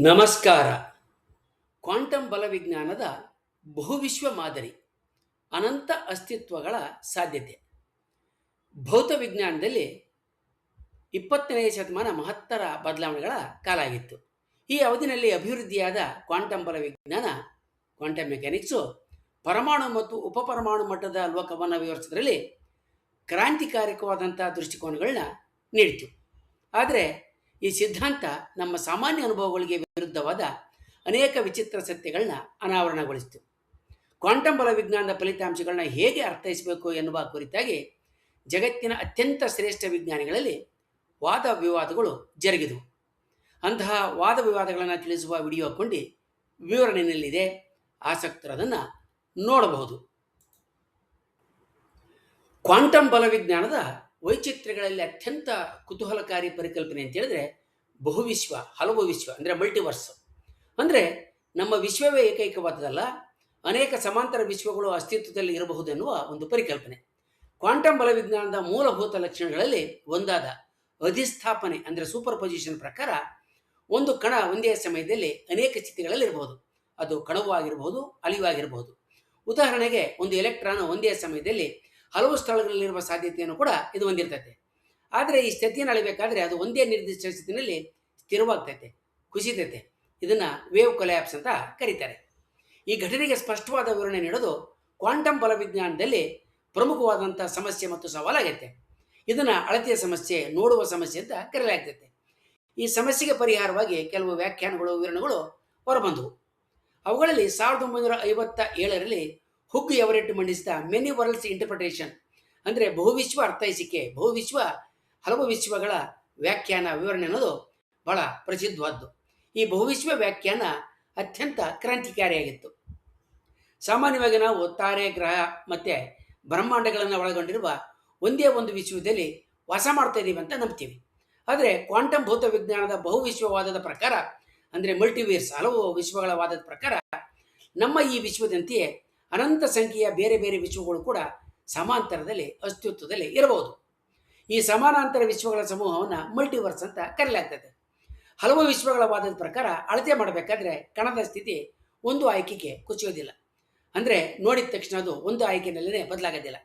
ನಮಸ್ಕಾರ. ಕ್ವಾಂಟಮ್ ಬಲವಿಜ್ಞಾನದ ಬಹುವಿಶ್ವ ಮಾದರಿ, ಅನಂತ ಅಸ್ತಿತ್ವಗಳ ಸಾಧ್ಯತೆ. ಭೌತ ವಿಜ್ಞಾನದಲ್ಲಿ 20ನೇ ಶತಮಾನ ಮಹತ್ತರ ಬದಲಾವಣೆಗಳ ಕಾಲ ಆಗಿತ್ತು. ಈ ಅವಧಿನಲ್ಲಿ ಅಭಿವೃದ್ಧಿಯಾದ ಕ್ವಾಂಟಮ್ ಬಲವಿಜ್ಞಾನ, ಕ್ವಾಂಟಮ್ ಮೆಕ್ಯಾನಿಕ್ಸು, ಪರಮಾಣು ಮತ್ತು ಉಪಪರಮಾಣು ಮಟ್ಟದ ಲೋಕವನ್ನು ವಿವರಿಸೋದ್ರಲ್ಲಿ ಕ್ರಾಂತಿಕಾರಕವಾದಂಥ ದೃಷ್ಟಿಕೋನಗಳನ್ನ ನೀಡಿತು. ಆದರೆ ಈ ಸಿದ್ಧಾಂತ ನಮ್ಮ ಸಾಮಾನ್ಯ ಅನುಭವಗಳಿಗೆ ವಿರುದ್ಧವಾದ ಅನೇಕ ವಿಚಿತ್ರ ಸತ್ಯಗಳನ್ನ ಅನಾವರಣಗೊಳಿಸಿತು. ಕ್ವಾಂಟಮ್ ಬಲವಿಜ್ಞಾನದ ಫಲಿತಾಂಶಗಳನ್ನ ಹೇಗೆ ಅರ್ಥೈಸಬೇಕು ಎನ್ನುವ ಕುರಿತಾಗಿ ಜಗತ್ತಿನ ಅತ್ಯಂತ ಶ್ರೇಷ್ಠ ವಿಜ್ಞಾನಿಗಳಲ್ಲಿ ವಾದ ವಿವಾದಗಳು ಜರುಗಿದವು. ಅಂತಹ ವಾದ ವಿವಾದಗಳನ್ನು ತಿಳಿಸುವ ವಿಡಿಯೋ ಕೊಂಡಿ ವಿವರಣೆಯಲ್ಲಿದೆ. ಆಸಕ್ತರು ಅದನ್ನು ನೋಡಬಹುದು. ಕ್ವಾಂಟಮ್ ಬಲವಿಜ್ಞಾನದ ವೈಚಿತ್ರ್ಯಗಳಲ್ಲಿ ಅತ್ಯಂತ ಕುತೂಹಲಕಾರಿ ಪರಿಕಲ್ಪನೆ ಅಂತ ಹೇಳಿದ್ರೆ ಬಹುವಿಶ್ವ, ಹಲವು ವಿಶ್ವ ಅಂದರೆ ಮಲ್ಟಿವರ್ಸ್. ಅಂದರೆ ನಮ್ಮ ವಿಶ್ವವೇ ಏಕೈಕವಾದದಲ್ಲ, ಅನೇಕ ಸಮಾಂತರ ವಿಶ್ವಗಳು ಅಸ್ತಿತ್ವದಲ್ಲಿ ಇರಬಹುದೆನ್ನುವ ಒಂದು ಪರಿಕಲ್ಪನೆ. ಕ್ವಾಂಟಮ್ ಬಲವಿಜ್ಞಾನದ ಮೂಲಭೂತ ಲಕ್ಷಣಗಳಲ್ಲಿ ಒಂದಾದ ಅಧಿಸ್ಥಾಪನೆ ಅಂದರೆ ಸೂಪರ್ ಪೊಸಿಷನ್ ಪ್ರಕಾರ ಒಂದು ಕಣ ಒಂದೇ ಸಮಯದಲ್ಲಿ ಅನೇಕ ಸ್ಥಿತಿಗಳಲ್ಲಿ ಇರಬಹುದು. ಅದು ಕಣವೂ ಆಗಿರಬಹುದು, ಅಲಿವು ಆಗಿರಬಹುದು. ಉದಾಹರಣೆಗೆ ಒಂದು ಎಲೆಕ್ಟ್ರಾನ್ ಒಂದೇ ಸಮಯದಲ್ಲಿ ಹಲವು ಸ್ಥಳಗಳಲ್ಲಿರುವ ಸಾಧ್ಯತೆಯನ್ನು ಕೂಡ ಇದು ಹೊಂದಿರ್ತೈತೆ. ಆದರೆ ಈ ಸ್ಥಿತಿಯನ್ನು ಅಳಿಬೇಕಾದ್ರೆ ಅದು ಒಂದೇ ನಿರ್ದಿಷ್ಟ ಸ್ಥಿತಿನಲ್ಲಿ ಸ್ಥಿರವಾಗ್ತೈತೆ, ಕುಸಿತೈತೆ. ಇದನ್ನು ವೇವ್ ಕೊಲ್ಯಾಪ್ಸ್ ಅಂತ ಕರೀತಾರೆ. ಈ ಘಟನೆಗೆ ಸ್ಪಷ್ಟವಾದ ವಿವರಣೆ ನೀಡೋದು ಕ್ವಾಂಟಮ್ ಬಲವಿಜ್ಞಾನದಲ್ಲಿ ಪ್ರಮುಖವಾದಂಥ ಸಮಸ್ಯೆ ಮತ್ತು ಸವಾಲಾಗೈತೆ. ಇದನ್ನು ಅಳತೆಯ ಸಮಸ್ಯೆ, ನೋಡುವ ಸಮಸ್ಯೆ ಅಂತ ಕರೆಯಲಾಗ್ತೈತೆ. ಈ ಸಮಸ್ಯೆಗೆ ಪರಿಹಾರವಾಗಿ ಕೆಲವು ವ್ಯಾಖ್ಯಾನಗಳು, ವಿವರಣೆಗಳು ಹೊರಬಂದವು. ಅವುಗಳಲ್ಲಿ 1957ರಲ್ಲಿ ಹುಗ್ ಎವರೆಟ್ ಮಂಡಿಸಿದ ಮೆನಿ ವರ್ಲ್ಡ್ಸ್ ಇಂಟರ್ಪ್ರಿಟೇಷನ್ ಅಂದರೆ ಬಹುವಿಶ್ವ ಅರ್ಥೈಸಿಕೆ, ಬಹುವಿಶ್ವ ಹಲವು ವಿಶ್ವಗಳ ವ್ಯಾಖ್ಯಾನ, ವಿವರಣೆ ಅನ್ನೋದು ಬಹಳ ಪ್ರಸಿದ್ಧವಾದ್ದು. ಈ ಬಹುವಿಶ್ವ ವ್ಯಾಖ್ಯಾನ ಅತ್ಯಂತ ಕ್ರಾಂತಿಕಾರಿಯಾಗಿತ್ತು. ಸಾಮಾನ್ಯವಾಗಿ ನಾವು ತಾರೆ, ಗ್ರಹ ಮತ್ತು ಬ್ರಹ್ಮಾಂಡಗಳನ್ನು ಒಳಗೊಂಡಿರುವ ಒಂದೇ ಒಂದು ವಿಶ್ವದಲ್ಲಿ ವಾಸ ಮಾಡ್ತಾ ಇದ್ದೀವಿ ಅಂತ ನಂಬ್ತೀವಿ. ಆದರೆ ಕ್ವಾಂಟಮ್ ಭೌತ ವಿಜ್ಞಾನದ ಬಹುವಿಶ್ವವಾದದ ಪ್ರಕಾರ ಅಂದರೆ ಮಲ್ಟಿವರ್ಸ್, ಹಲವು ವಿಶ್ವಗಳ ವಾದದ ಪ್ರಕಾರ ನಮ್ಮ ಈ ವಿಶ್ವದಂತೆಯೇ ಅನಂತ ಸಂಖ್ಯೆಯ ಬೇರೆ ಬೇರೆ ವಿಶ್ವಗಳು ಕೂಡ ಸಮಾಂತರದಲ್ಲಿ ಅಸ್ತಿತ್ವದಲ್ಲಿ ಇರಬಹುದು. ಈ ಸಮಾನಾಂತರ ವಿಶ್ವಗಳ ಸಮೂಹವನ್ನು ಮಲ್ಟಿವರ್ಸ್ ಅಂತ ಕರೆಯಲಾಗ್ತದೆ. ಹಲವು ವಿಶ್ವಗಳ ವಾದದ ಪ್ರಕಾರ ಅಳತೆ ಮಾಡಬೇಕಾದ್ರೆ ಕಣದ ಸ್ಥಿತಿ ಒಂದು ಆಯ್ಕೆಗೆ ಕುಸಿಯೋದಿಲ್ಲ. ಅಂದರೆ ನೋಡಿದ ತಕ್ಷಣ ಅದು ಒಂದು ಆಯ್ಕೆಯಲ್ಲೇ ಬದಲಾಗೋದಿಲ್ಲ.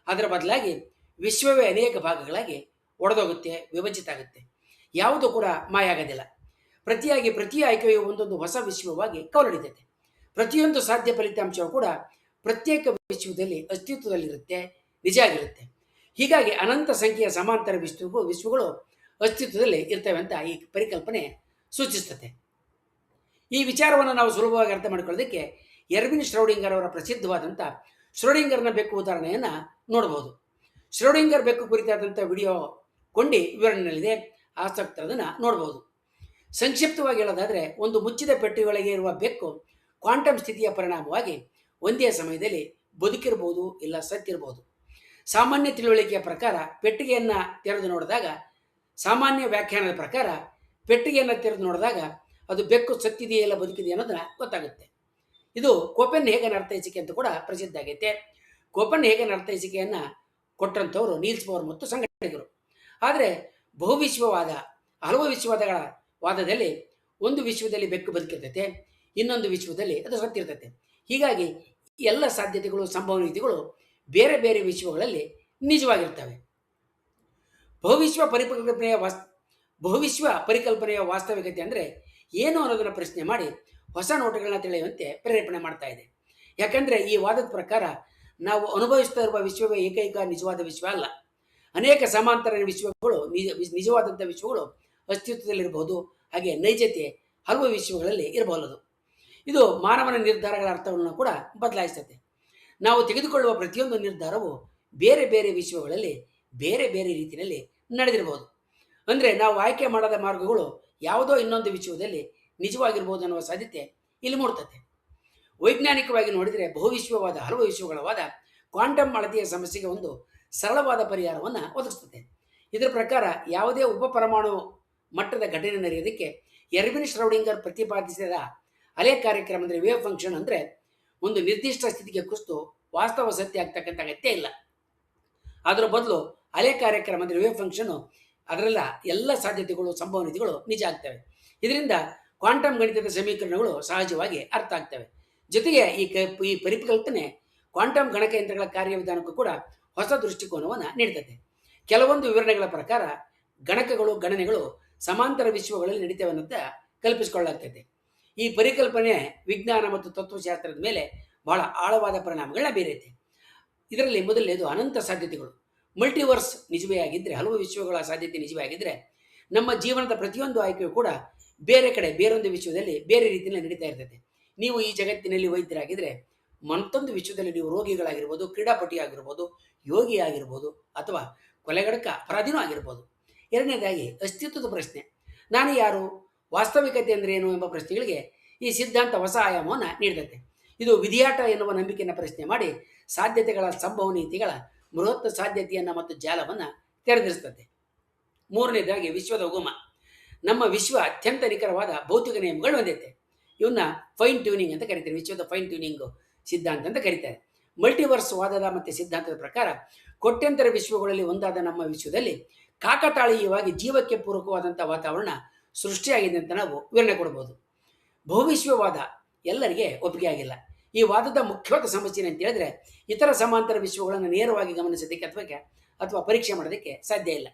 ಅದರ ಬದಲಾಗಿ ವಿಶ್ವವೇ ಅನೇಕ ಭಾಗಗಳಾಗಿ ಒಡೆದೋಗುತ್ತೆ, ವಿಭಜಿತ ಆಗುತ್ತೆ. ಯಾವುದು ಕೂಡ ಮಾಯ ಆಗೋದಿಲ್ಲ. ಪ್ರತಿ ಆಯ್ಕೆಯು ಒಂದೊಂದು ಹೊಸ ವಿಶ್ವವಾಗಿ ಕವಲೊಡಿತೈತೆ. ಪ್ರತಿಯೊಂದು ಸಾಧ್ಯ ಫಲಿತಾಂಶವು ಕೂಡ ಪ್ರತ್ಯೇಕ ವಿಶ್ವದಲ್ಲಿ ಅಸ್ತಿತ್ವದಲ್ಲಿರುತ್ತೆ, ನಿಜ ಆಗಿರುತ್ತೆ. ಹೀಗಾಗಿ ಅನಂತ ಸಂಖ್ಯೆಯ ಸಮಾಂತರ ವಿಶ್ವಗಳು ಅಸ್ತಿತ್ವದಲ್ಲಿ ಇರ್ತವೆ ಅಂತ ಈ ಪರಿಕಲ್ಪನೆ ಸೂಚಿಸುತ್ತೆ. ಈ ವಿಚಾರವನ್ನು ನಾವು ಸುಲಭವಾಗಿ ಅರ್ಥ ಮಾಡಿಕೊಳ್ಳೋದಕ್ಕೆ ಎರ್ವಿನ್ ಶ್ರೌಡಿಂಗರ್ ಅವರ ಪ್ರಸಿದ್ಧವಾದಂಥ ಶ್ರೋಡಿಂಗರ್ನ ಬೆಕ್ಕು ಉದಾಹರಣೆಯನ್ನು ನೋಡಬಹುದು. ಶ್ರೋಡಿಂಗರ್ ಬೆಕ್ಕು ಕುರಿತಾದಂಥ ವಿಡಿಯೋ ಕೊಂಡಿ ವಿವರಣೆಯಲ್ಲಿದೆ. ಆಸಕ್ತರದನ್ನು ನೋಡಬಹುದು. ಸಂಕ್ಷಿಪ್ತವಾಗಿ ಹೇಳೋದಾದರೆ, ಒಂದು ಮುಚ್ಚಿದ ಪೆಟ್ಟಿಗೆಯೊಳಗೆ ಇರುವ ಬೆಕ್ಕು ಕ್ವಾಂಟಮ್ ಸ್ಥಿತಿಯ ಪರಿಣಾಮವಾಗಿ ಒಂದೇ ಸಮಯದಲ್ಲಿ ಬದುಕಿರಬಹುದು, ಇಲ್ಲ ಸತ್ತಿರಬಹುದು. ಸಾಮಾನ್ಯ ತಿಳುವಳಿಕೆಯ ಪ್ರಕಾರ ಪೆಟ್ಟಿಗೆಯನ್ನು ತೆರೆದು ನೋಡಿದಾಗ, ಸಾಮಾನ್ಯ ವ್ಯಾಖ್ಯಾನದ ಪ್ರಕಾರ ಪೆಟ್ಟಿಗೆಯನ್ನು ತೆರೆದು ನೋಡಿದಾಗ ಅದು ಬೆಕ್ಕು ಸತ್ತಿದೆಯೇ ಇಲ್ಲ ಬದುಕಿದೆಯೇ ಅನ್ನೋದನ್ನ ಗೊತ್ತಾಗುತ್ತೆ. ಇದು ಕೋಪೆನ್ ಹೇಗನ್ ಅರ್ಥೈಸಿಕೆ ಅಂತ ಕೂಡ ಪ್ರಸಿದ್ಧ ಆಗೈತೆ. ಕೋಪೆನ್ ಹೇಗನ್ ಅರ್ಥೈಸಿಕೆಯನ್ನು ಕೊಟ್ಟಂಥವರು ನೀಲ್ಸ್ ಬೋರ್ ಮತ್ತು ಸಂಘಟನೆಗಳು. ಆದರೆ ಬಹುವಿಶ್ವವಾದ, ಹಲವು ವಿಶ್ವವಾದಗಳ ವಾದದಲ್ಲಿ ಒಂದು ವಿಶ್ವದಲ್ಲಿ ಬೆಕ್ಕು ಬದುಕಿರ್ತೈತೆ, ಇನ್ನೊಂದು ವಿಶ್ವದಲ್ಲಿ ಅದು ಸತ್ತಿರ್ತೈತೆ. ಹೀಗಾಗಿ ಎಲ್ಲ ಸಾಧ್ಯತೆಗಳು, ಸಂಭವನೀಯತೆಗಳು ಬೇರೆ ಬೇರೆ ವಿಶ್ವಗಳಲ್ಲಿ ನಿಜವಾಗಿರ್ತವೆ. ಬಹುವಿಶ್ವ ಪರಿಕಲ್ಪನೆಯ ವಾಸ್ತವಿಕತೆ ಅಂದರೆ ಏನು ಅನ್ನೋದನ್ನು ಪ್ರಶ್ನೆ ಮಾಡಿ ಹೊಸ ನೋಟಗಳನ್ನ ತಿಳಿಯುವಂತೆ ಪ್ರೇರೇಪಣೆ ಮಾಡ್ತಾ ಇದೆ. ಯಾಕಂದರೆ ಈ ವಾದದ ಪ್ರಕಾರ ನಾವು ಅನುಭವಿಸ್ತಾ ಇರುವ ವಿಶ್ವವೇ ಏಕೈಕ ನಿಜವಾದ ವಿಶ್ವ ಅಲ್ಲ. ಅನೇಕ ಸಮಾಂತರ ವಿಶ್ವಗಳು, ನಿಜವಾದಂಥ ವಿಶ್ವಗಳು ಅಸ್ತಿತ್ವದಲ್ಲಿರಬಹುದು. ಹಾಗೆ ನೈಜತೆ ಹಲವು ವಿಶ್ವಗಳಲ್ಲಿ ಇರಬಲ್ಲದು. ಇದು ಮಾನವನ ನಿರ್ಧಾರಗಳ ಅರ್ಥವನ್ನು ಕೂಡ ಬದಲಾಯಿಸುತ್ತೆ. ನಾವು ತೆಗೆದುಕೊಳ್ಳುವ ಪ್ರತಿಯೊಂದು ನಿರ್ಧಾರವು ಬೇರೆ ಬೇರೆ ವಿಶ್ವಗಳಲ್ಲಿ ಬೇರೆ ಬೇರೆ ರೀತಿಯಲ್ಲಿ ನಡೆದಿರಬಹುದು. ಅಂದರೆ ನಾವು ಆಯ್ಕೆ ಮಾಡದ ಮಾರ್ಗಗಳು ಯಾವುದೋ ಇನ್ನೊಂದು ವಿಶ್ವದಲ್ಲಿ ನಿಜವಾಗಿರ್ಬೋದು ಅನ್ನುವ ಸಾಧ್ಯತೆ ಇಲ್ಲಿ ಮೂಡ್ತದೆ. ವೈಜ್ಞಾನಿಕವಾಗಿ ನೋಡಿದರೆ ಬಹುವಿಶ್ವವಾದ, ಹಲವು ವಿಶ್ವಗಳ ವಾದ ಕ್ವಾಂಟಮ್ ಅಳತೆಯ ಸಮಸ್ಯೆಗೆ ಒಂದು ಸರಳವಾದ ಪರಿಹಾರವನ್ನು ಒದಗಿಸುತ್ತದೆ. ಇದರ ಪ್ರಕಾರ ಯಾವುದೇ ಉಪಪರಮಾಣು ಮಟ್ಟದ ಘಟನೆ ನಡೆಯೋದಕ್ಕೆ ಎರ್ವಿನ್ ಶ್ರೌಡಿಂಗರ್ ಪ್ರತಿಪಾದಿಸಿದ ಅಲೆ ಕಾರ್ಯಕ್ರಮ ಅಂದರೆ ವೇವ್ ಫಂಕ್ಷನ್ ಅಂದರೆ ಒಂದು ನಿರ್ದಿಷ್ಟ ಸ್ಥಿತಿಗೆ ಕುಸಿದು ವಾಸ್ತವ ಸತ್ಯ ಆಗ್ತಕ್ಕಂಥ ಅಗತ್ಯ ಇಲ್ಲ. ಅದರ ಬದಲು ಅಲೆ ಕಾರ್ಯಕ್ರಮ ಅಂದರೆ ವೇವ್ ಫಂಕ್ಷನು ಅದರೆಲ್ಲ ಎಲ್ಲ ಸಾಧ್ಯತೆಗಳು, ಸಂಭವನೀಯತೆಗಳು ನಿಜ ಆಗ್ತವೆ. ಇದರಿಂದ ಕ್ವಾಂಟಮ್ ಗಣಿತದ ಸಮೀಕರಣಗಳು ಸಹಜವಾಗಿ ಅರ್ಥ ಆಗ್ತವೆ. ಜೊತೆಗೆ ಈ ಪರಿಕಲ್ಪನೆ ಕ್ವಾಂಟಮ್ ಗಣಕಯಂತ್ರಗಳ ಕಾರ್ಯವಿಧಾನಕ್ಕೂ ಕೂಡ ಹೊಸ ದೃಷ್ಟಿಕೋನವನ್ನು ನೀಡ್ತದೆ. ಕೆಲವೊಂದು ವಿವರಣೆಗಳ ಪ್ರಕಾರ ಗಣಕಗಳು ಗಣನೆಗಳು ಸಮಾಂತರ ವಿಶ್ವಗಳಲ್ಲಿ ನಡೀತವೆ ಅನ್ನೋದ ಕಲ್ಪಿಸಿಕೊಳ್ಳಲಾಗ್ತದೆ. ಈ ಪರಿಕಲ್ಪನೆ ವಿಜ್ಞಾನ ಮತ್ತು ತತ್ವಶಾಸ್ತ್ರದ ಮೇಲೆ ಬಹಳ ಆಳವಾದ ಪರಿಣಾಮಗಳನ್ನ ಬೀರೈತೆ. ಇದರಲ್ಲಿ ಮೊದಲನೇದು ಅನಂತ ಸಾಧ್ಯತೆಗಳು. ಮಲ್ಟಿವರ್ಸ್ ನಿಜವೇ ಆಗಿದ್ದರೆ, ಹಲವು ವಿಶ್ವಗಳ ಸಾಧ್ಯತೆ ನಿಜವೇ ಆಗಿದ್ದರೆ, ನಮ್ಮ ಜೀವನದ ಪ್ರತಿಯೊಂದು ಆಯ್ಕೆಯೂ ಕೂಡ ಬೇರೆ ಕಡೆ ಬೇರೊಂದು ವಿಶ್ವದಲ್ಲಿ ಬೇರೆ ರೀತಿಯಲ್ಲಿ ನಡೀತಾ ಇರ್ತದೆ. ನೀವು ಈ ಜಗತ್ತಿನಲ್ಲಿ ವೈದ್ಯರಾಗಿದ್ದರೆ ಮತ್ತೊಂದು ವಿಶ್ವದಲ್ಲಿ ನೀವು ರೋಗಿಗಳಾಗಿರ್ಬೋದು, ಕ್ರೀಡಾಪಟಿ ಆಗಿರ್ಬೋದು, ಯೋಗಿ ಆಗಿರ್ಬೋದು, ಅಥವಾ ಕೊಲೆಗಡಕ ಅಪರಾಧಿನೂ ಆಗಿರ್ಬೋದು. ಎರಡನೇದಾಗಿ ಅಸ್ತಿತ್ವದ ಪ್ರಶ್ನೆ. ನಾನು ಯಾರು, ವಾಸ್ತವಿಕತೆ ಅಂದರೆ ಏನು ಎಂಬ ಪ್ರಶ್ನೆಗಳಿಗೆ ಈ ಸಿದ್ಧಾಂತ ಹೊಸ ಆಯಾಮವನ್ನು ನೀಡ್ತದೆ. ಇದು ವಿಧಿಯಾಟ ಎನ್ನುವ ನಂಬಿಕೆಯನ್ನು ಪ್ರಶ್ನೆ ಮಾಡಿ ಸಾಧ್ಯತೆಗಳ ಸಂಭವನೀಯತೆಗಳ ಬೃಹತ್ ಸಾಧ್ಯತೆಯನ್ನು ಮತ್ತು ಜಾಲವನ್ನು ತೆರೆದಿರಿಸ್ತದೆ. ಮೂರನೇದಾಗಿ ವಿಶ್ವದ ಉಗಮ. ನಮ್ಮ ವಿಶ್ವ ಅತ್ಯಂತ ನಿಖರವಾದ ಭೌತಿಕ ನಿಯಮಗಳು ಹೊಂದೈತೆ. ಇವನ್ನ ಫೈನ್ ಟ್ಯೂನಿಂಗ್ ಅಂತ ಕರೀತಾರೆ. ವಿಶ್ವದ ಫೈನ್ ಟ್ಯೂನಿಂಗ್ ಸಿದ್ಧಾಂತ ಅಂತ ಕರೀತಾರೆ. ಮಲ್ಟಿವರ್ಸ್ ವಾದದ ಮತ್ತು ಸಿದ್ಧಾಂತದ ಪ್ರಕಾರ ಕೋಟ್ಯಂತರ ವಿಶ್ವಗಳಲ್ಲಿ ಒಂದಾದ ನಮ್ಮ ವಿಶ್ವದಲ್ಲಿ ಕಾಕತಾಳೀಯವಾಗಿ ಜೀವಕ್ಕೆ ಪೂರಕವಾದಂಥ ವಾತಾವರಣ ಸೃಷ್ಟಿಯಾಗಿದೆ ಅಂತ ನಾವು ವಿವರಣೆ ಕೊಡ್ಬೋದು. ಬಹುವಿಶ್ವವಾದ ಎಲ್ಲರಿಗೆ ಒಪ್ಪಿಗೆ ಆಗಿಲ್ಲ. ಈ ವಾದದ ಮುಖ್ಯವಾದ ಸಮಸ್ಯೆ ಅಂತ ಹೇಳಿದ್ರೆ, ಇತರ ಸಮಾಂತರ ವಿಶ್ವಗಳನ್ನು ನೇರವಾಗಿ ಗಮನಿಸೋದಕ್ಕೆ ಅಥವಾ ಪರೀಕ್ಷೆ ಮಾಡೋದಕ್ಕೆ ಸಾಧ್ಯ ಇಲ್ಲ.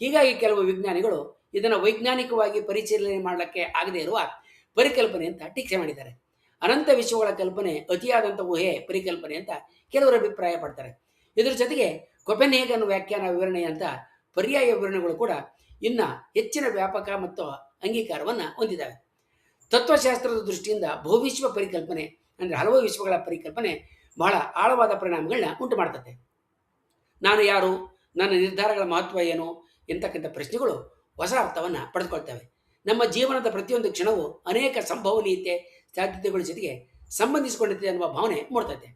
ಹೀಗಾಗಿ ಕೆಲವು ವಿಜ್ಞಾನಿಗಳು ಇದನ್ನು ವೈಜ್ಞಾನಿಕವಾಗಿ ಪರಿಶೀಲನೆ ಮಾಡಲಿಕ್ಕೆ ಆಗದೇ ಇರುವ ಪರಿಕಲ್ಪನೆ ಅಂತ ಟೀಕೆ ಮಾಡಿದ್ದಾರೆ. ಅನಂತ ವಿಶ್ವಗಳ ಕಲ್ಪನೆ ಅತಿಯಾದಂಥ ಊಹೆ ಪರಿಕಲ್ಪನೆ ಅಂತ ಕೆಲವರು ಅಭಿಪ್ರಾಯ ಪಡ್ತಾರೆ. ಇದರ ಜೊತೆಗೆ ಕೊಪೆನ್ಹೇಗನ್ ವ್ಯಾಖ್ಯಾನ ವಿವರಣೆ ಅಂತ ಪರ್ಯಾಯ ವಿವರಣೆಗಳು ಕೂಡ ಇನ್ನು ಹೆಚ್ಚಿನ ವ್ಯಾಪಕ ಮತ್ತು ಅಂಗೀಕಾರವನ್ನು ಹೊಂದಿದ್ದಾವೆ. ತತ್ವಶಾಸ್ತ್ರದ ದೃಷ್ಟಿಯಿಂದ ಬಹುವಿಶ್ವ ಪರಿಕಲ್ಪನೆ ಅಂದರೆ ಹಲವು ವಿಶ್ವಗಳ ಪರಿಕಲ್ಪನೆ ಬಹಳ ಆಳವಾದ ಪರಿಣಾಮಗಳನ್ನ ಉಂಟು ಮಾಡ್ತದೆ. ನಾನು ಯಾರು, ನನ್ನ ನಿರ್ಧಾರಗಳ ಮಹತ್ವ ಏನು ಎಂತಕ್ಕಂಥ ಪ್ರಶ್ನೆಗಳು ಹೊಸ ಅರ್ಥವನ್ನು ಪಡೆದುಕೊಳ್ತವೆ. ನಮ್ಮ ಜೀವನದ ಪ್ರತಿಯೊಂದು ಕ್ಷಣವೂ ಅನೇಕ ಸಂಭವನೀಯತೆ ಸಾಧ್ಯತೆಗಳ ಜೊತೆಗೆ ಸಂಬಂಧಿಸಿಕೊಂಡಿದೆ ಅನ್ನುವ ಭಾವನೆ ಮೂಡ್ತದೆ.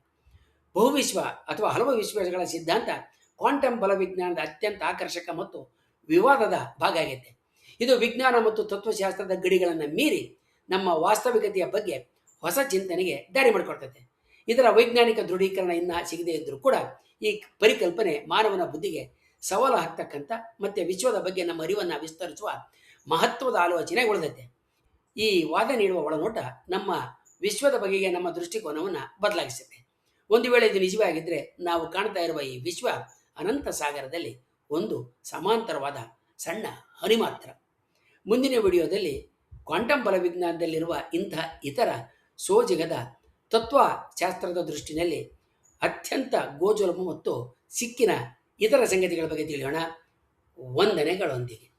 ಬಹುವಿಶ್ವ ಅಥವಾ ಹಲವು ವಿಶ್ವಗಳ ಸಿದ್ಧಾಂತ ಕ್ವಾಂಟಮ್ ಬಲವಿಜ್ಞಾನದ ಅತ್ಯಂತ ಆಕರ್ಷಕ ಮತ್ತು ವಿವಾದದ ಭಾಗ ಆಗೈತೆ. ಇದು ವಿಜ್ಞಾನ ಮತ್ತು ತತ್ವಶಾಸ್ತ್ರದ ಗಡಿಗಳನ್ನು ಮೀರಿ ನಮ್ಮ ವಾಸ್ತವಿಕತೆಯ ಬಗ್ಗೆ ಹೊಸ ಚಿಂತನೆಗೆ ದಾರಿ ಮಾಡಿಕೊಡ್ತದೆ. ಇದರ ವೈಜ್ಞಾನಿಕ ದೃಢೀಕರಣ ಇನ್ನು ಸಿಗದೇ ಇದ್ದರೂ ಕೂಡ ಈ ಪರಿಕಲ್ಪನೆ ಮಾನವನ ಬುದ್ಧಿಗೆ ಸವಾಲು ಹಾಕ್ತಕ್ಕಂಥ ಮತ್ತು ವಿಶ್ವದ ಬಗ್ಗೆ ನಮ್ಮ ಅರಿವನ್ನು ವಿಸ್ತರಿಸುವ ಮಹತ್ವದ ಆಲೋಚನೆ ಉಳಿದೈತೆ. ಈ ವಾದ ನೀಡುವ ಒಳನೋಟ ನಮ್ಮ ವಿಶ್ವದ ಬಗೆಗೆ ನಮ್ಮ ದೃಷ್ಟಿಕೋನವನ್ನು ಬದಲಾಯಿಸುತ್ತೆ. ಒಂದು ವೇಳೆ ಇದು ನಿಜವೇ ಆಗಿದ್ದರೆ, ನಾವು ಕಾಣ್ತಾ ಇರುವ ಈ ವಿಶ್ವ ಅನಂತ ಸಾಗರದಲ್ಲಿ ಒಂದು ಸಮಾಂತರವಾದ ಸಣ್ಣ ಹನಿ ಮಾತ್ರ. ಮುಂದಿನ ವಿಡಿಯೋದಲ್ಲಿ ಕ್ವಾಂಟಮ್ ಬಲವಿಜ್ಞಾನದಲ್ಲಿರುವ ಇಂತಹ ಇತರ ಸೋಜಿಗದ ತತ್ವಶಾಸ್ತ್ರದ ದೃಷ್ಟಿನಲ್ಲಿ ಅತ್ಯಂತ ಗೋಜಲು ಮತ್ತು ಸಿಕ್ಕಿನ ಇತರ ಸಂಗತಿಗಳ ಬಗ್ಗೆ ತಿಳಿಯೋಣ. ವಂದನೆಗಳೊಂದಿಗೆ.